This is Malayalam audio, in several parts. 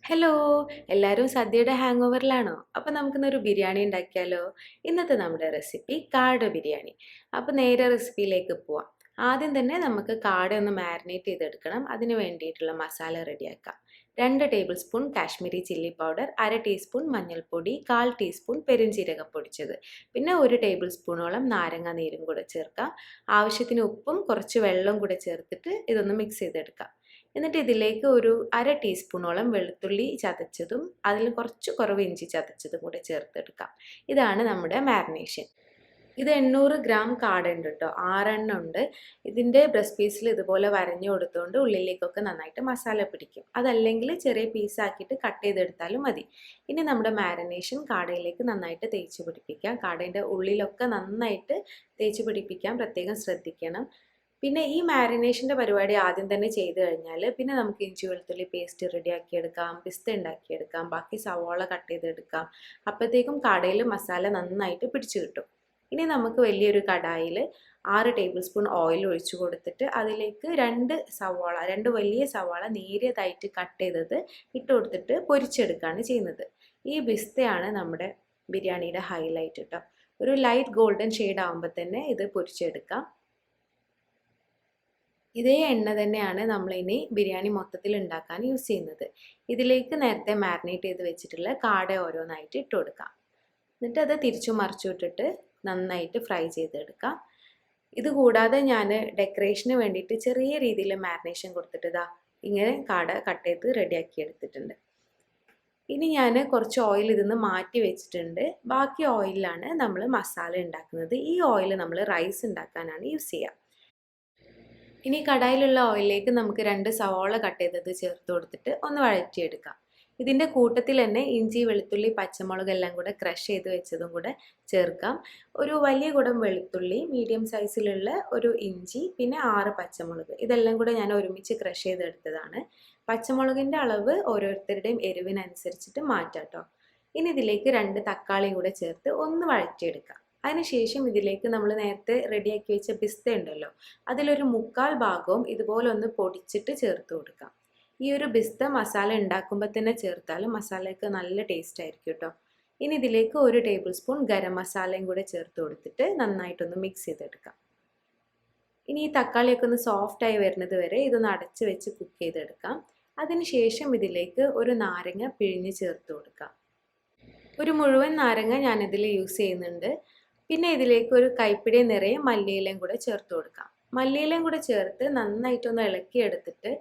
ഹലോ! എല്ലാവരും സദ്യയുടെ ഹാങ് ഓവറിലാണോ? അപ്പോൾ നമുക്കിന്നൊരു ബിരിയാണി ഉണ്ടാക്കിയാലോ? ഇന്നത്തെ നമ്മുടെ റെസിപ്പി കാട ബിരിയാണി. അപ്പോൾ നേരെ റെസിപ്പിയിലേക്ക് പോവാം. ആദ്യം തന്നെ നമുക്ക് കാട ഒന്ന് മാരിനേറ്റ് ചെയ്തെടുക്കണം. അതിന് വേണ്ടിയിട്ടുള്ള മസാല റെഡിയാക്കാം. 2 table spoon Kashmiri chilli powder, 1/2 teaspoon മഞ്ഞൾപ്പൊടി, 1/4 ടീസ്പൂൺ പെരുംജീരകം പൊടിച്ചത്, പിന്നെ 1 ടേബിൾ സ്പൂണോളം നാരങ്ങ നീരും കൂടെ ചേർക്കാം. ആവശ്യത്തിന് ഉപ്പും കുറച്ച് വെള്ളവും കൂടെ ചേർത്തിട്ട് ഇതൊന്ന് മിക്സ് ചെയ്തെടുക്കാം. എന്നിട്ട് ഇതിലേക്ക് ഒരു 1/2 ടീസ്പൂണോളം വെളുത്തുള്ളി ചതച്ചതും അതിൽ കുറച്ച് കുറവ് ഇഞ്ചി ചതച്ചതും കൂടെ ചേർത്തെടുക്കാം. ഇതാണ് നമ്മുടെ മാരിനേഷൻ. ഇത് 800 ഗ്രാം കാട ഉണ്ട് കേട്ടോ, 6 എണ്ണം ഉണ്ട്. ഇതിൻ്റെ ബ്രസ്റ്റ് പീസിൽ ഇതുപോലെ വരഞ്ഞു കൊടുത്തുകൊണ്ട് ഉള്ളിലേക്കൊക്കെ നന്നായിട്ട് മസാല പിടിക്കും. അതല്ലെങ്കിൽ ചെറിയ പീസാക്കിയിട്ട് കട്ട് ചെയ്തെടുത്താലും മതി. ഇനി നമ്മുടെ മാരിനേഷൻ കാടയിലേക്ക് നന്നായിട്ട് തേച്ച് പിടിപ്പിക്കാം. കാടേൻ്റെ ഉള്ളിലൊക്കെ നന്നായിട്ട് തേച്ച് പിടിപ്പിക്കാൻ പ്രത്യേകം ശ്രദ്ധിക്കണം. പിന്നെ ഈ മാരിനേഷൻ്റെ പരിപാടി ആദ്യം തന്നെ ചെയ്ത് കഴിഞ്ഞാൽ പിന്നെ നമുക്ക് ഇഞ്ചി വെളുത്തുള്ളി പേസ്റ്റ് റെഡിയാക്കിയെടുക്കാം, പിസ്ത ഉണ്ടാക്കിയെടുക്കാം, ബാക്കി സവാള കട്ട് ചെയ്തെടുക്കാം. അപ്പോഴത്തേക്കും കടയിൽ മസാല നന്നായിട്ട് പിടിച്ചു കിട്ടും. ഇനി നമുക്ക് വലിയൊരു കടായിൽ 6 ടേബിൾ സ്പൂൺ ഓയിൽ ഒഴിച്ചു കൊടുത്തിട്ട് അതിലേക്ക് 2 വലിയ സവാള നേരിയതായിട്ട് കട്ട് ചെയ്തത് ഇട്ട് കൊടുത്തിട്ട് പൊരിച്ചെടുക്കുകയാണ് ചെയ്യുന്നത്. ഈ പിസ്തയാണ് നമ്മുടെ ബിരിയാണിയുടെ ഹൈലൈറ്റ് കേട്ടോ. ഒരു ലൈറ്റ് ഗോൾഡൻ ഷെയ്ഡ് ആകുമ്പോൾ തന്നെ ഇത് പൊരിച്ചെടുക്കാം. ഇതേ എണ്ണ തന്നെയാണ് നമ്മളിനി ബിരിയാണി മൊത്തത്തിൽ ഉണ്ടാക്കാൻ യൂസ് ചെയ്യുന്നത്. ഇതിലേക്ക് നേരത്തെ മാരിനേറ്റ് ചെയ്ത് വെച്ചിട്ടുള്ള കാട ഓരോന്നായിട്ട് ഇട്ട് കൊടുക്കാം. എന്നിട്ട് അത് തിരിച്ചു മറിച്ചു ഇട്ടിട്ട് നന്നായിട്ട് ഫ്രൈ ചെയ്തെടുക്കാം. ഇത് കൂടാതെ ഞാൻ ഡെക്കറേഷന് വേണ്ടിയിട്ട് ചെറിയ രീതിയിൽ മാരിനേഷൻ കൊടുത്തിട്ട് ഇങ്ങനെ കാട കട്ട് ചെയ്ത് റെഡിയാക്കി എടുത്തിട്ടുണ്ട്. ഇനി ഞാൻ കുറച്ച് ഓയിൽ ഇതിന്ന് മാറ്റി വെച്ചിട്ടുണ്ട്. ബാക്കി ഓയിലാണ് നമ്മൾ മസാല ഉണ്ടാക്കുന്നത്. ഈ ഓയിൽ നമ്മൾ റൈസ് ഉണ്ടാക്കാനാണ് യൂസ് ചെയ്യുക. ഇനി കടായിലുള്ള ഓയിലിലേക്ക് നമുക്ക് 2 സവാള കട്ട് ചെയ്തത് ചേർത്ത് കൊടുത്തിട്ട് ഒന്ന് വഴറ്റിയെടുക്കാം. ഇതിൻ്റെ കൂട്ടത്തിൽ തന്നെ ഇഞ്ചി വെളുത്തുള്ളി പച്ചമുളക് എല്ലാം കൂടെ ക്രഷ് ചെയ്ത് വെച്ചതും കൂടെ ചേർക്കാം. ഒരു വലിയ കുടം വെളുത്തുള്ളി, മീഡിയം സൈസിലുള്ള ഒരു ഇഞ്ചി, പിന്നെ 6 പച്ചമുളക്, ഇതെല്ലാം കൂടെ ഞാൻ ഒരുമിച്ച് ക്രഷ് ചെയ്തെടുത്തതാണ്. പച്ചമുളകിൻ്റെ അളവ് ഓരോരുത്തരുടെയും എരിവിനനുസരിച്ചിട്ട് മാറ്റാം കേട്ടോ. ഇനി ഇതിലേക്ക് 2 തക്കാളിയും കൂടെ ചേർത്ത് ഒന്ന് വഴറ്റിയെടുക്കാം. അതിനുശേഷം ഇതിലേക്ക് നമ്മൾ നേരത്തെ റെഡിയാക്കി വെച്ച പിസ്ത ഉണ്ടല്ലോ, അതിലൊരു 1/4 ഭാഗവും ഇതുപോലെ ഒന്ന് പൊടിച്ചിട്ട് ചേർത്ത് കൊടുക്കാം. ഈ ഒരു പിസ്ത മസാല ഉണ്ടാക്കുമ്പോൾ തന്നെ ചേർത്താലും മസാലയ്ക്ക് നല്ല ടേസ്റ്റ് ആയിരിക്കും കേട്ടോ. ഇനി ഇതിലേക്ക് 1 ടേബിൾ സ്പൂൺ ഗരം മസാലയും കൂടെ ചേർത്ത് കൊടുത്തിട്ട് നന്നായിട്ടൊന്ന് മിക്സ് ചെയ്തെടുക്കാം. ഇനി ഈ തക്കാളിയൊക്കെ ഒന്ന് സോഫ്റ്റായി വരുന്നത് വരെ ഇതൊന്ന് അടച്ച് വെച്ച് കുക്ക് ചെയ്തെടുക്കാം. അതിനുശേഷം ഇതിലേക്ക് ഒരു നാരങ്ങ പിഴിഞ്ഞ് ചേർത്ത് കൊടുക്കാം. ഒരു മുഴുവൻ നാരങ്ങ ഞാനിതിൽ യൂസ് ചെയ്യുന്നുണ്ട്. പിന്നെ ഇതിലേക്ക് ഒരു കൈപ്പിടി നിറയെ മല്ലിയിലയും കൂടെ ചേർത്ത് കൊടുക്കാം. മല്ലിയിലയും കൂടെ ചേർത്ത് നന്നായിട്ടൊന്ന് ഇളക്കിയെടുത്തിട്ട്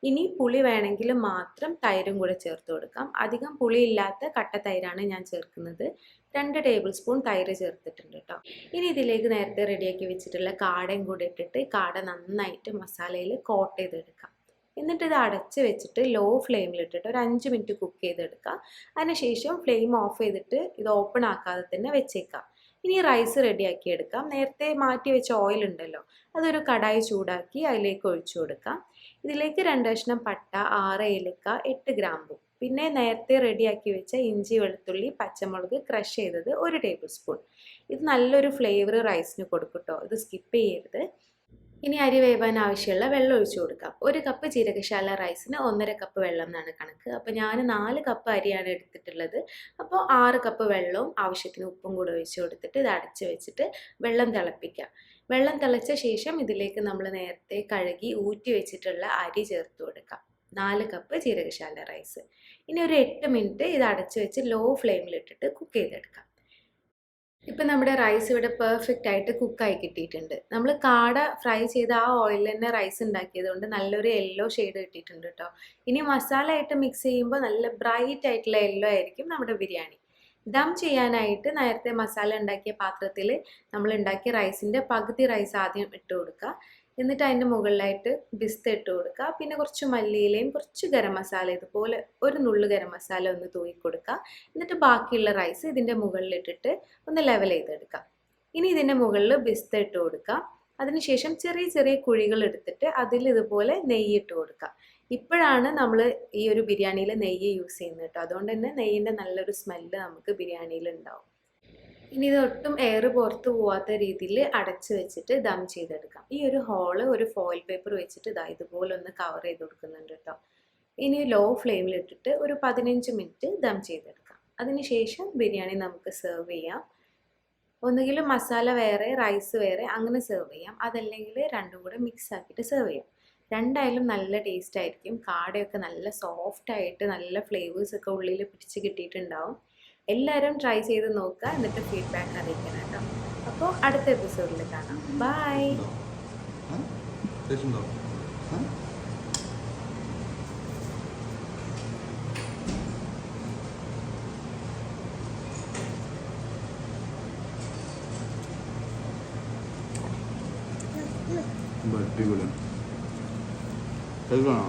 ഇനി പുളി വേണമെങ്കിൽ മാത്രം തൈരും കൂടെ ചേർത്ത് കൊടുക്കാം. അധികം പുളിയില്ലാത്ത കട്ട തൈരാണ് ഞാൻ ചേർക്കുന്നത്. 2 ടേബിൾ സ്പൂൺ തൈര് ചേർത്തിട്ടുണ്ട് കേട്ടോ. ഇനി ഇതിലേക്ക് നേരത്തെ റെഡിയാക്കി വെച്ചിട്ടുള്ള കാടയും കൂടെ ഇട്ടിട്ട് കാട നന്നായിട്ട് മസാലയിൽ കോട്ട് ചെയ്തെടുക്കാം. എന്നിട്ട് ഇത് അടച്ച് വെച്ചിട്ട് ലോ ഫ്ലെയിമിലിട്ടിട്ട് ഒരു 5 മിനിറ്റ് കുക്ക് ചെയ്തെടുക്കാം. അതിനുശേഷം ഫ്ലെയിം ഓഫ് ചെയ്തിട്ട് ഇത് ഓപ്പൺ ആക്കാതെ തന്നെ വെച്ചേക്കാം. ഇനി റൈസ് റെഡിയാക്കി എടുക്കാം. നേരത്തെ മാറ്റി വെച്ച ഓയിൽ ഉണ്ടല്ലോ, അതൊരു കടായി ചൂടാക്കി അതിലേക്ക് ഒഴിച്ചു കൊടുക്കാം. ഇതിലേക്ക് 2 കഷ്ണം പട്ട, 6 ഏലക്ക, 8 ഗ്രാമ്പു, പിന്നെ നേരത്തെ റെഡിയാക്കി വെച്ച ഇഞ്ചി വെളുത്തുള്ളി പച്ചമുളക് ക്രഷ് ചെയ്തത് 1 ടേബിൾ സ്പൂൺ. ഇത് നല്ലൊരു ഫ്ലേവർ റൈസിന് കൊടുക്കും കേട്ടോ, ഇത് സ്കിപ്പ് ചെയ്യരുത്. ഇനി അരി വേവാൻ ആവശ്യമുള്ള വെള്ളം ഒഴിച്ചു കൊടുക്കാം. 1 കപ്പ് ജീരകശാല റൈസിന് 1.5 കപ്പ് വെള്ളം എന്നാണ് കണക്ക്. അപ്പോൾ ഞാൻ 4 കപ്പ് അരിയാണ് എടുത്തിട്ടുള്ളത്. അപ്പോൾ 6 കപ്പ് വെള്ളവും ആവശ്യത്തിന് ഉപ്പും കൂടെ ഒഴിച്ചു കൊടുത്തിട്ട് ഇത് അടച്ച് വെച്ചിട്ട് വെള്ളം തിളപ്പിക്കാം. വെള്ളം തിളച്ച ശേഷം ഇതിലേക്ക് നമ്മൾ നേരത്തെ കഴുകി ഊറ്റി വെച്ചിട്ടുള്ള അരി ചേർത്ത് കൊടുക്കാം. 4 കപ്പ് ജീരകശാല റൈസ്. ഇനി ഒരു 8 മിനിറ്റ് ഇത് അടച്ച് വെച്ച് ലോ ഫ്ലെയിമിലിട്ടിട്ട് കുക്ക് ചെയ്തെടുക്കാം. ഇപ്പം നമ്മുടെ റൈസ് ഇവിടെ പെർഫെക്റ്റ് ആയിട്ട് കുക്കായി കിട്ടിയിട്ടുണ്ട്. നമ്മൾ കാട ഫ്രൈ ചെയ്ത് ആ ഓയിലിൽ തന്നെ റൈസ് ഉണ്ടാക്കിയത് കൊണ്ട് നല്ലൊരു യെല്ലോ ഷെയ്ഡ് കിട്ടിയിട്ടുണ്ട് കേട്ടോ. ഇനി മസാല ആയിട്ട് മിക്സ് ചെയ്യുമ്പോൾ നല്ല ബ്രൈറ്റ് ആയിട്ടുള്ള യെല്ലോ ആയിരിക്കും നമ്മുടെ ബിരിയാണി. ദം ചെയ്യാനായിട്ട് നേരത്തെ മസാല ഉണ്ടാക്കിയ പാത്രത്തിൽ നമ്മൾ ഉണ്ടാക്കിയ റൈസിൻ്റെ പകുതി റൈസ് ആദ്യം ഇട്ട് കൊടുക്കുക. എന്നിട്ട് അതിൻ്റെ മുകളിലായിട്ട് പിസ്ത ഇട്ട് കൊടുക്കുക. പിന്നെ കുറച്ച് മല്ലിയിലയും കുറച്ച് ഗരം മസാല, ഇതുപോലെ ഒരു നുള്ളു ഗരം മസാല ഒന്ന് തൂക്കി കൊടുക്കുക. എന്നിട്ട് ബാക്കിയുള്ള റൈസ് ഇതിൻ്റെ മുകളിലിട്ടിട്ട് ഒന്ന് ലെവൽ ചെയ്തെടുക്കാം. ഇനി ഇതിൻ്റെ മുകളിൽ പിസ്ത ഇട്ട് കൊടുക്കുക. അതിനുശേഷം ചെറിയ ചെറിയ കുഴികൾ എടുത്തിട്ട് അതിൽ ഇതുപോലെ നെയ്യ് ഇട്ട് കൊടുക്കുക. ഇപ്പോഴാണ് നമ്മൾ ഈ ഒരു ബിരിയാണിയിൽ നെയ്യ് യൂസ് ചെയ്യുന്നത് കേട്ടോ. അതുകൊണ്ട് തന്നെ നെയ്യിൻ്റെ നല്ലൊരു സ്മെല്ല് നമുക്ക് ബിരിയാണിയിൽ ഉണ്ടാവും. ഇനി ഇതൊട്ടും എയർ പുറത്ത് പോവാത്ത രീതിയിൽ അടച്ച് വെച്ചിട്ട് ദം ചെയ്തെടുക്കാം. ഈ ഒരു ഹോള് ഒരു ഫോയിൽ പേപ്പർ വെച്ചിട്ട് ഇതുപോലെ ഒന്ന് കവർ ചെയ്ത് കൊടുക്കുന്നുണ്ട് കേട്ടോ. ഇനി ലോ ഫ്ലെയിമിലിട്ടിട്ട് ഒരു 15 മിനിറ്റ് ദം ചെയ്തെടുക്കാം. അതിനുശേഷം ബിരിയാണി നമുക്ക് സെർവ് ചെയ്യാം. ഒന്നുകിൽ മസാല വേറെ റൈസ് വേറെ അങ്ങനെ സെർവ് ചെയ്യാം, അതല്ലെങ്കിൽ രണ്ടും കൂടെ മിക്സ് ആക്കിയിട്ട് സെർവ് ചെയ്യാം. രണ്ടായാലും നല്ല ടേസ്റ്റ് ആയിരിക്കും. കാടയൊക്കെ നല്ല സോഫ്റ്റ് ആയിട്ട് നല്ല ഫ്ലേവേഴ്സ് ഒക്കെ ഉള്ളിൽ പിടിച്ച് കിട്ടിയിട്ടുണ്ടാവും. എല്ലാവരും ട്രൈ ചെയ്ത് നോക്കുക, എന്നിട്ട് ഫീഡ്ബാക്ക് അറിയിക്കണം കേട്ടോ. അപ്പോൾ അടുത്ത എപ്പിസോഡിൽ കാണാം. ബൈ. അടിപൊളി കഴിക്കണോ?